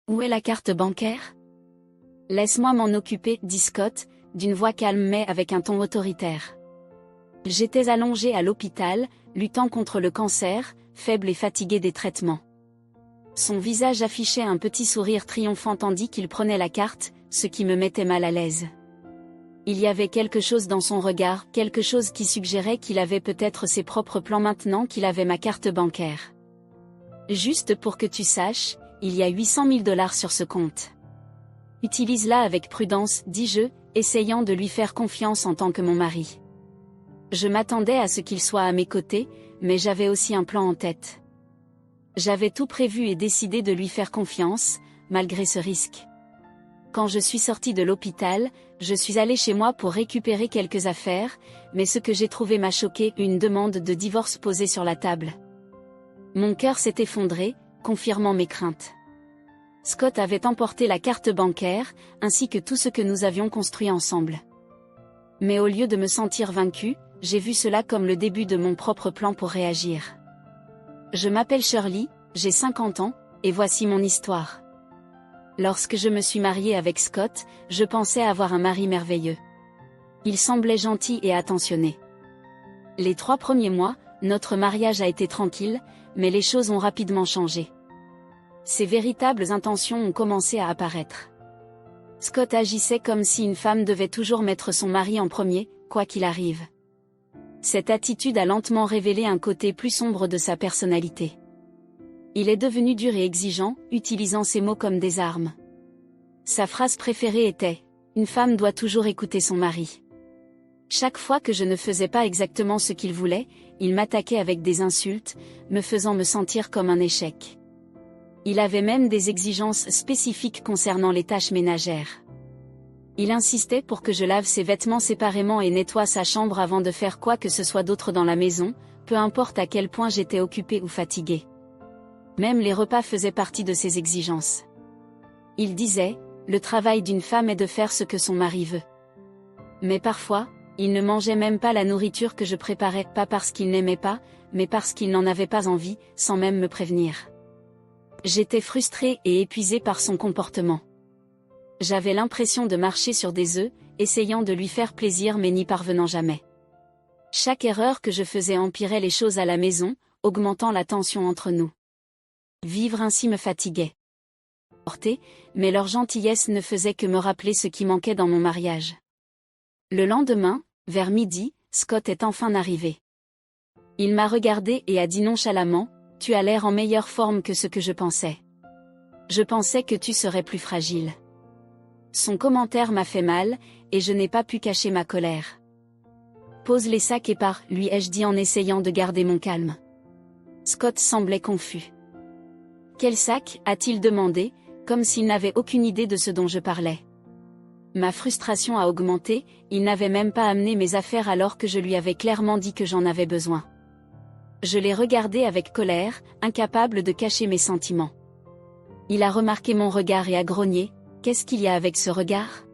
Où est la carte bancaire? Laisse-moi m'en occuper, dit Scott, d'une voix calme mais avec un ton autoritaire. J'étais allongé à l'hôpital, luttant contre le cancer, faible et fatigué des traitements. Son visage affichait un petit sourire triomphant tandis qu'il prenait la carte, ce qui me mettait mal à l'aise. Il y avait quelque chose dans son regard, quelque chose qui suggérait qu'il avait peut-être ses propres plans maintenant qu'il avait ma carte bancaire. Juste pour que tu saches, il y a 800 000 $ sur ce compte. Utilise-la avec prudence, dis-je, essayant de lui faire confiance en tant que mon mari. Je m'attendais à ce qu'il soit à mes côtés, mais j'avais aussi un plan en tête. J'avais tout prévu et décidé de lui faire confiance, malgré ce risque. Quand je suis sortie de l'hôpital, je suis allée chez moi pour récupérer quelques affaires, mais ce que j'ai trouvé m'a choqué, une demande de divorce posée sur la table. Mon cœur s'est effondré, confirmant mes craintes. Scott avait emporté la carte bancaire, ainsi que tout ce que nous avions construit ensemble. Mais au lieu de me sentir vaincue, j'ai vu cela comme le début de mon propre plan pour réagir. Je m'appelle Shirley, j'ai 50 ans, et voici mon histoire. Lorsque je me suis mariée avec Scott, je pensais avoir un mari merveilleux. Il semblait gentil et attentionné. Les 3 premiers mois, notre mariage a été tranquille, mais les choses ont rapidement changé. Ses véritables intentions ont commencé à apparaître. Scott agissait comme si une femme devait toujours mettre son mari en premier, quoi qu'il arrive. Cette attitude a lentement révélé un côté plus sombre de sa personnalité. Il est devenu dur et exigeant, utilisant ses mots comme des armes. Sa phrase préférée était « Une femme doit toujours écouter son mari ». Chaque fois que je ne faisais pas exactement ce qu'il voulait, il m'attaquait avec des insultes, me faisant me sentir comme un échec. Il avait même des exigences spécifiques concernant les tâches ménagères. Il insistait pour que je lave ses vêtements séparément et nettoie sa chambre avant de faire quoi que ce soit d'autre dans la maison, peu importe à quel point j'étais occupée ou fatiguée. Même les repas faisaient partie de ses exigences. Il disait, le travail d'une femme est de faire ce que son mari veut. Mais parfois, il ne mangeait même pas la nourriture que je préparais, pas parce qu'il n'aimait pas, mais parce qu'il n'en avait pas envie, sans même me prévenir. J'étais frustrée et épuisée par son comportement. J'avais l'impression de marcher sur des œufs, essayant de lui faire plaisir mais n'y parvenant jamais. Chaque erreur que je faisais empirait les choses à la maison, augmentant la tension entre nous. Vivre ainsi me fatiguait. Mais leur gentillesse ne faisait que me rappeler ce qui manquait dans mon mariage. Le lendemain, vers midi, Scott est enfin arrivé. Il m'a regardé et a dit nonchalamment, « Tu as l'air en meilleure forme que ce que je pensais. Je pensais que tu serais plus fragile. » Son commentaire m'a fait mal, et je n'ai pas pu cacher ma colère. « Pose les sacs et pars, lui ai-je dit en essayant de garder mon calme. Scott semblait confus. « Quel sac ?» a-t-il demandé, comme s'il n'avait aucune idée de ce dont je parlais. Ma frustration a augmenté, il n'avait même pas amené mes affaires alors que je lui avais clairement dit que j'en avais besoin. Je l'ai regardé avec colère, incapable de cacher mes sentiments. Il a remarqué mon regard et a grogné, « Qu'est-ce qu'il y a avec ce regard ?»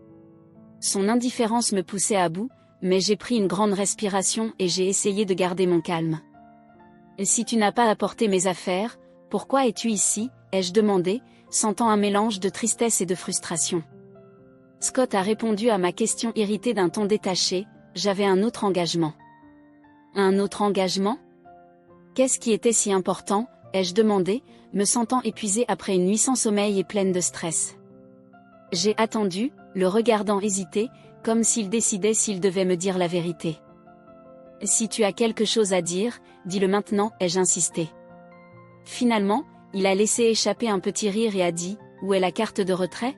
Son indifférence me poussait à bout, mais j'ai pris une grande respiration et j'ai essayé de garder mon calme. « Si tu n'as pas apporté mes affaires, pourquoi es-tu ici ?» ai-je demandé, sentant un mélange de tristesse et de frustration. Scott a répondu à ma question irrité d'un ton détaché, « J'avais un autre engagement. » Un autre engagement ? Qu'est-ce qui était si important, ai-je demandé, me sentant épuisée après une nuit sans sommeil et pleine de stress. J'ai attendu, le regardant hésiter, comme s'il décidait s'il devait me dire la vérité. Si tu as quelque chose à dire, dis-le maintenant, ai-je insisté. Finalement, il a laissé échapper un petit rire et a dit, où est la carte de retrait ?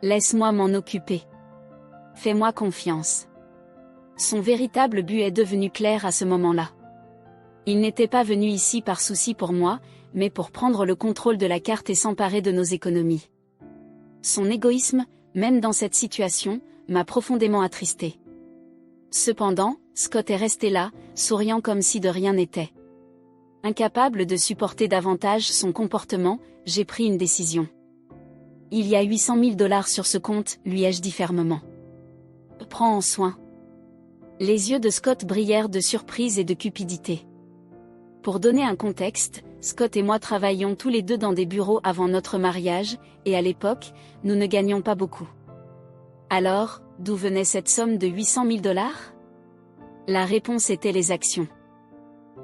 Laisse-moi m'en occuper. Fais-moi confiance. Son véritable but est devenu clair à ce moment-là. Il n'était pas venu ici par souci pour moi, mais pour prendre le contrôle de la carte et s'emparer de nos économies. Son égoïsme, même dans cette situation, m'a profondément attristée. Cependant, Scott est resté là, souriant comme si de rien n'était. Incapable de supporter davantage son comportement, j'ai pris une décision. Il y a 800 000 $ sur ce compte, lui ai-je dit fermement. Prends en soin. Les yeux de Scott brillèrent de surprise et de cupidité. Pour donner un contexte, Scott et moi travaillions tous les deux dans des bureaux avant notre mariage, et à l'époque, nous ne gagnions pas beaucoup. Alors, d'où venait cette somme de 800 000 $? La réponse était les actions.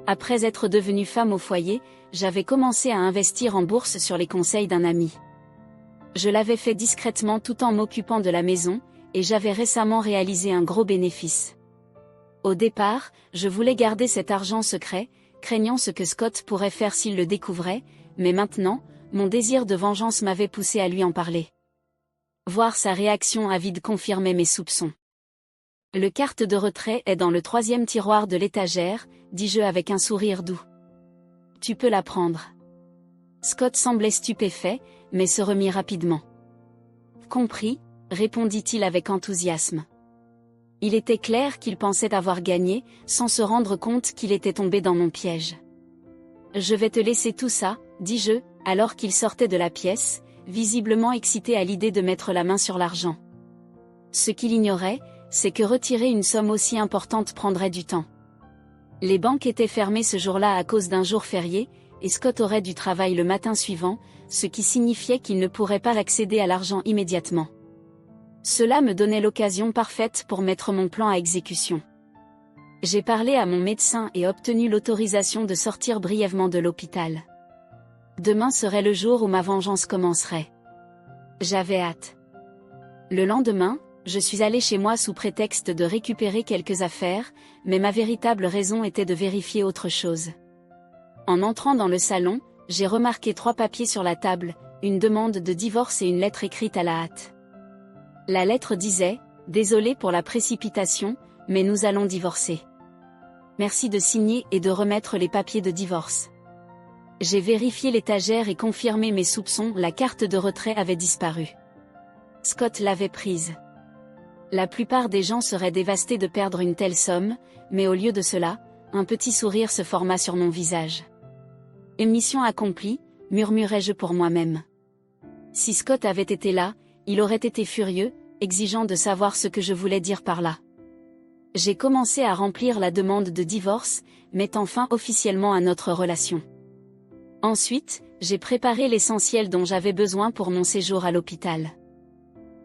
Après être devenue femme au foyer, j'avais commencé à investir en bourse sur les conseils d'un ami. Je l'avais fait discrètement tout en m'occupant de la maison, et j'avais récemment réalisé un gros bénéfice. Au départ, je voulais garder cet argent secret, craignant ce que Scott pourrait faire s'il le découvrait, mais maintenant, mon désir de vengeance m'avait poussé à lui en parler. Voir sa réaction avide confirmait mes soupçons. Le carte de retrait est dans le 3e tiroir de l'étagère, dis-je avec un sourire doux. Tu peux la prendre. Scott semblait stupéfait, mais se remit rapidement. Compris, répondit-il avec enthousiasme. Il était clair qu'il pensait avoir gagné, sans se rendre compte qu'il était tombé dans mon piège. Je vais te laisser tout ça, dis-je, alors qu'il sortait de la pièce, visiblement excité à l'idée de mettre la main sur l'argent. Ce qu'il ignorait, c'est que retirer une somme aussi importante prendrait du temps. Les banques étaient fermées ce jour-là à cause d'un jour férié, et Scott aurait du travail le matin suivant, ce qui signifiait qu'il ne pourrait pas accéder à l'argent immédiatement. Cela me donnait l'occasion parfaite pour mettre mon plan à exécution. J'ai parlé à mon médecin et obtenu l'autorisation de sortir brièvement de l'hôpital. Demain serait le jour où ma vengeance commencerait. J'avais hâte. Le lendemain, je suis allée chez moi sous prétexte de récupérer quelques affaires, mais ma véritable raison était de vérifier autre chose. En entrant dans le salon, j'ai remarqué 3 papiers sur la table, une demande de divorce et une lettre écrite à la hâte. La lettre disait « Désolé pour la précipitation, mais nous allons divorcer. Merci de signer et de remettre les papiers de divorce. » J'ai vérifié l'étagère et confirmé mes soupçons, la carte de retrait avait disparu. Scott l'avait prise. La plupart des gens seraient dévastés de perdre une telle somme, mais au lieu de cela, un petit sourire se forma sur mon visage. Mission accomplie, murmurai-je pour moi-même. Si Scott avait été là, il aurait été furieux, exigeant de savoir ce que je voulais dire par là. J'ai commencé à remplir la demande de divorce, mettant fin officiellement à notre relation. Ensuite, j'ai préparé l'essentiel dont j'avais besoin pour mon séjour à l'hôpital.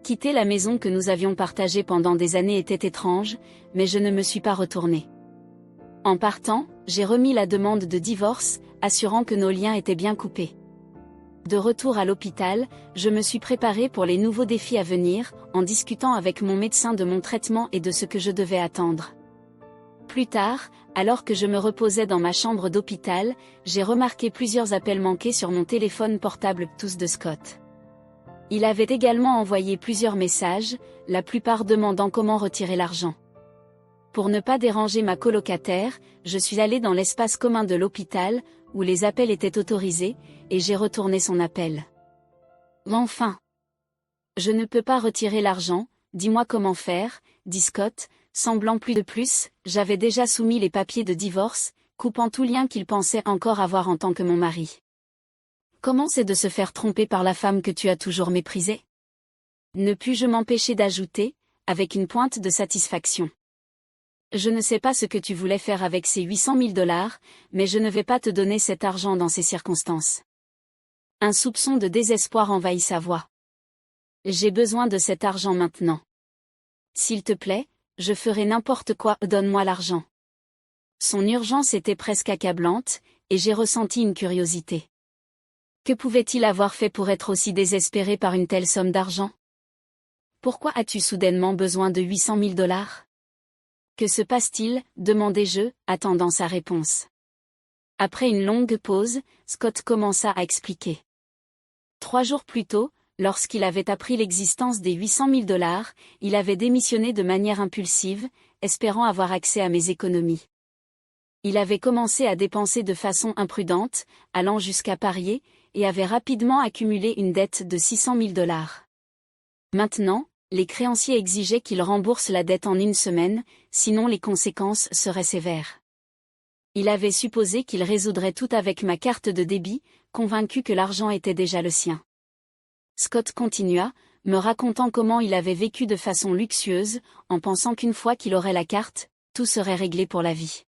Quitter la maison que nous avions partagée pendant des années était étrange, mais je ne me suis pas retournée. En partant, j'ai remis la demande de divorce, assurant que nos liens étaient bien coupés. De retour à l'hôpital, je me suis préparée pour les nouveaux défis à venir, en discutant avec mon médecin de mon traitement et de ce que je devais attendre. Plus tard, alors que je me reposais dans ma chambre d'hôpital, j'ai remarqué plusieurs appels manqués sur mon téléphone portable, tous de Scott. Il avait également envoyé plusieurs messages, la plupart demandant comment retirer l'argent. Pour ne pas déranger ma colocataire, je suis allée dans l'espace commun de l'hôpital, où les appels étaient autorisés, et j'ai retourné son appel. Enfin! Je ne peux pas retirer l'argent, dis-moi comment faire, dit Scott, semblant plus de plus, j'avais déjà soumis les papiers de divorce, coupant tout lien qu'il pensait encore avoir en tant que mon mari. Comment c'est de se faire tromper par la femme que tu as toujours méprisée? Ne pus-je m'empêcher d'ajouter, avec une pointe de satisfaction. Je ne sais pas ce que tu voulais faire avec ces 800 000 $, mais je ne vais pas te donner cet argent dans ces circonstances. Un soupçon de désespoir envahit sa voix. J'ai besoin de cet argent maintenant. S'il te plaît, je ferai n'importe quoi, donne-moi l'argent. Son urgence était presque accablante, et j'ai ressenti une curiosité. Que pouvait-il avoir fait pour être aussi désespéré par une telle somme d'argent? Pourquoi as-tu soudainement besoin de 800 000 $? Que se passe-t-il, demandai-je, attendant sa réponse. Après une longue pause, Scott commença à expliquer. 3 jours plus tôt, lorsqu'il avait appris l'existence des 800 000 $, il avait démissionné de manière impulsive, espérant avoir accès à mes économies. Il avait commencé à dépenser de façon imprudente, allant jusqu'à parier, et avait rapidement accumulé une dette de 600 000 $. Maintenant, les créanciers exigeaient qu'il rembourse la dette en 1 semaine, sinon les conséquences seraient sévères. Il avait supposé qu'il résoudrait tout avec ma carte de débit, convaincu que l'argent était déjà le sien. Scott continua, me racontant comment il avait vécu de façon luxueuse, en pensant qu'une fois qu'il aurait la carte, tout serait réglé pour la vie.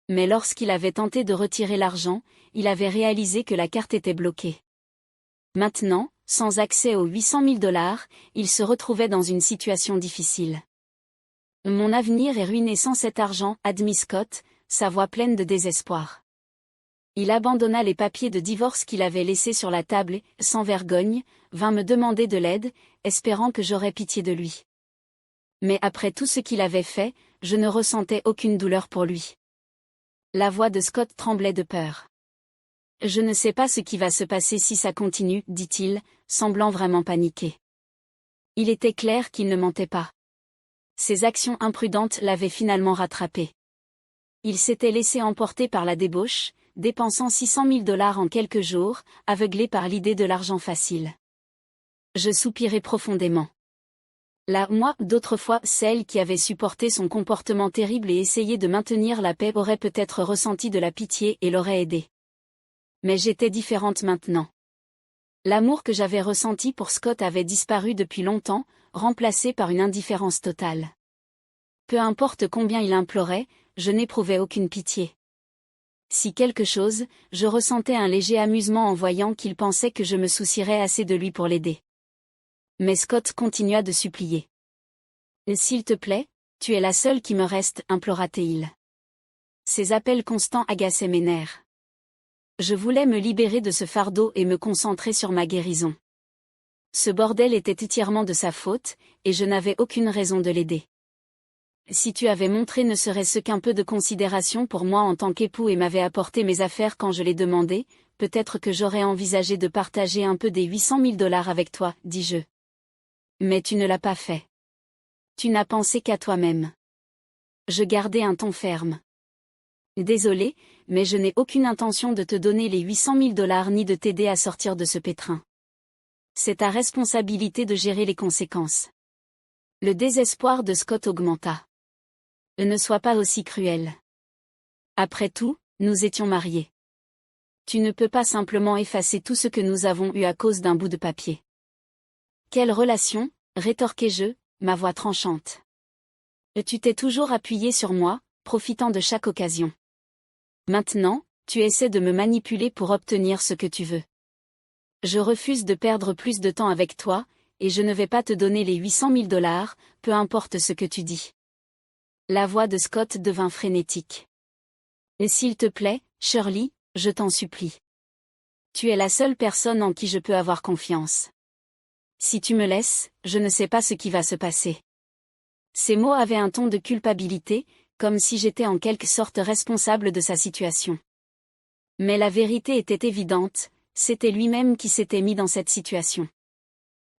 Mais lorsqu'il avait tenté de retirer l'argent, il avait réalisé que la carte était bloquée. Maintenant, sans accès aux 800 000 $, il se retrouvait dans une situation difficile. Mon avenir est ruiné sans cet argent, admit Scott, sa voix pleine de désespoir. Il abandonna les papiers de divorce qu'il avait laissés sur la table et, sans vergogne, vint me demander de l'aide, espérant que j'aurais pitié de lui. Mais après tout ce qu'il avait fait, je ne ressentais aucune douleur pour lui. La voix de Scott tremblait de peur. Je ne sais pas ce qui va se passer si ça continue, dit-il, semblant vraiment paniqué. Il était clair qu'il ne mentait pas. Ses actions imprudentes l'avaient finalement rattrapé. Il s'était laissé emporter par la débauche, dépensant 600 000 $ en quelques jours, aveuglé par l'idée de l'argent facile. Je soupirai profondément. Là, moi, d'autrefois, celle qui avait supporté son comportement terrible et essayé de maintenir la paix aurait peut-être ressenti de la pitié et l'aurait aidé. Mais j'étais différente maintenant. L'amour que j'avais ressenti pour Scott avait disparu depuis longtemps, remplacé par une indifférence totale. Peu importe combien il implorait, je n'éprouvais aucune pitié. Si quelque chose, je ressentais un léger amusement en voyant qu'il pensait que je me soucierais assez de lui pour l'aider. Mais Scott continua de supplier. « S'il te plaît, tu es la seule qui me reste, implora-t-il. Ses appels constants agaçaient mes nerfs. Je voulais me libérer de ce fardeau et me concentrer sur ma guérison. Ce bordel était entièrement de sa faute, et je n'avais aucune raison de l'aider. Si tu avais montré ne serait-ce qu'un peu de considération pour moi en tant qu'époux et m'avais apporté mes affaires quand je les demandais, peut-être que j'aurais envisagé de partager un peu des 800 000 $ avec toi, dis-je. Mais tu ne l'as pas fait. Tu n'as pensé qu'à toi-même. Je gardai un ton ferme. Désolé, mais je n'ai aucune intention de te donner les 800 000 $ ni de t'aider à sortir de ce pétrin. C'est ta responsabilité de gérer les conséquences. Le désespoir de Scott augmenta. Ne sois pas aussi cruel. Après tout, nous étions mariés. Tu ne peux pas simplement effacer tout ce que nous avons eu à cause d'un bout de papier. Quelle relation, rétorquai-je, ma voix tranchante. Tu t'es toujours appuyé sur moi, profitant de chaque occasion. Maintenant, tu essaies de me manipuler pour obtenir ce que tu veux. Je refuse de perdre plus de temps avec toi, et je ne vais pas te donner les 800 000 $, peu importe ce que tu dis. La voix de Scott devint frénétique. Et s'il te plaît, Shirley, je t'en supplie. Tu es la seule personne en qui je peux avoir confiance. Si tu me laisses, je ne sais pas ce qui va se passer. Ces mots avaient un ton de culpabilité, comme si j'étais en quelque sorte responsable de sa situation. Mais la vérité était évidente, c'était lui-même qui s'était mis dans cette situation.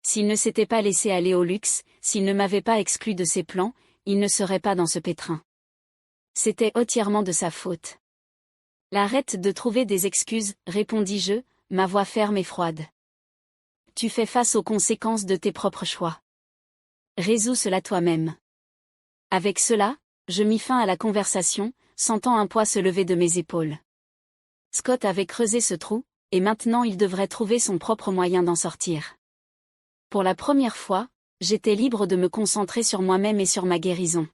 S'il ne s'était pas laissé aller au luxe, s'il ne m'avait pas exclu de ses plans, il ne serait pas dans ce pétrin. C'était entièrement de sa faute. Arrête de trouver des excuses, répondis-je, ma voix ferme et froide. Tu fais face aux conséquences de tes propres choix. Résous cela toi-même. Avec cela, je mis fin à la conversation, sentant un poids se lever de mes épaules. Scott avait creusé ce trou, et maintenant il devrait trouver son propre moyen d'en sortir. Pour la première fois, j'étais libre de me concentrer sur moi-même et sur ma guérison.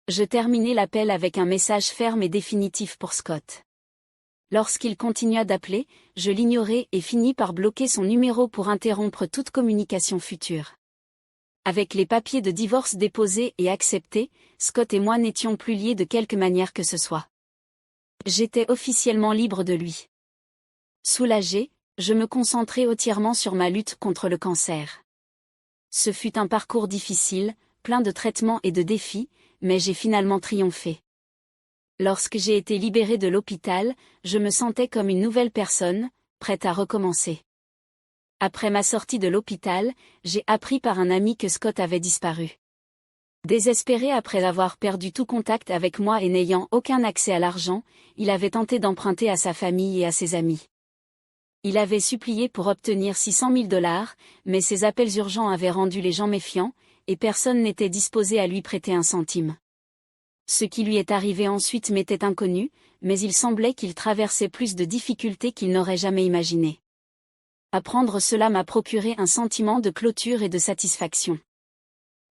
Je terminai l'appel avec un message ferme et définitif pour Scott. Lorsqu'il continua d'appeler, je l'ignorai et finis par bloquer son numéro pour interrompre toute communication future. Avec les papiers de divorce déposés et acceptés, Scott et moi n'étions plus liés de quelque manière que ce soit. J'étais officiellement libre de lui. Soulagé, je me concentrai entièrement sur ma lutte contre le cancer. Ce fut un parcours difficile, plein de traitements et de défis, mais j'ai finalement triomphé. Lorsque j'ai été libérée de l'hôpital, je me sentais comme une nouvelle personne, prête à recommencer. Après ma sortie de l'hôpital, j'ai appris par un ami que Scott avait disparu. Désespéré après avoir perdu tout contact avec moi et n'ayant aucun accès à l'argent, il avait tenté d'emprunter à sa famille et à ses amis. Il avait supplié pour obtenir 600 000 $, mais ses appels urgents avaient rendu les gens méfiants, et personne n'était disposé à lui prêter un centime. Ce qui lui est arrivé ensuite m'était inconnu, mais il semblait qu'il traversait plus de difficultés qu'il n'aurait jamais imaginées. Apprendre cela m'a procuré un sentiment de clôture et de satisfaction.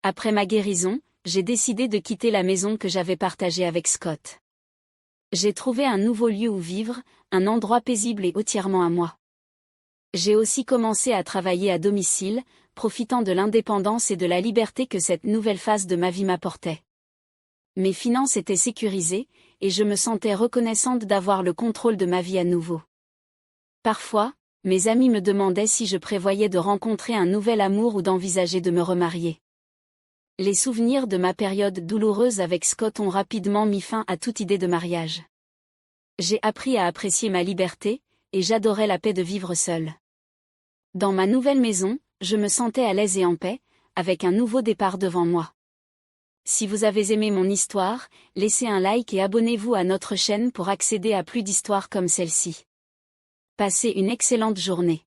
Après ma guérison, j'ai décidé de quitter la maison que j'avais partagée avec Scott. J'ai trouvé un nouveau lieu où vivre, un endroit paisible et entièrement à moi. J'ai aussi commencé à travailler à domicile, profitant de l'indépendance et de la liberté que cette nouvelle phase de ma vie m'apportait. Mes finances étaient sécurisées, et je me sentais reconnaissante d'avoir le contrôle de ma vie à nouveau. Parfois, mes amis me demandaient si je prévoyais de rencontrer un nouvel amour ou d'envisager de me remarier. Les souvenirs de ma période douloureuse avec Scott ont rapidement mis fin à toute idée de mariage. J'ai appris à apprécier ma liberté, et j'adorais la paix de vivre seule. Dans ma nouvelle maison, je me sentais à l'aise et en paix, avec un nouveau départ devant moi. Si vous avez aimé mon histoire, laissez un like et abonnez-vous à notre chaîne pour accéder à plus d'histoires comme celle-ci. Passez une excellente journée.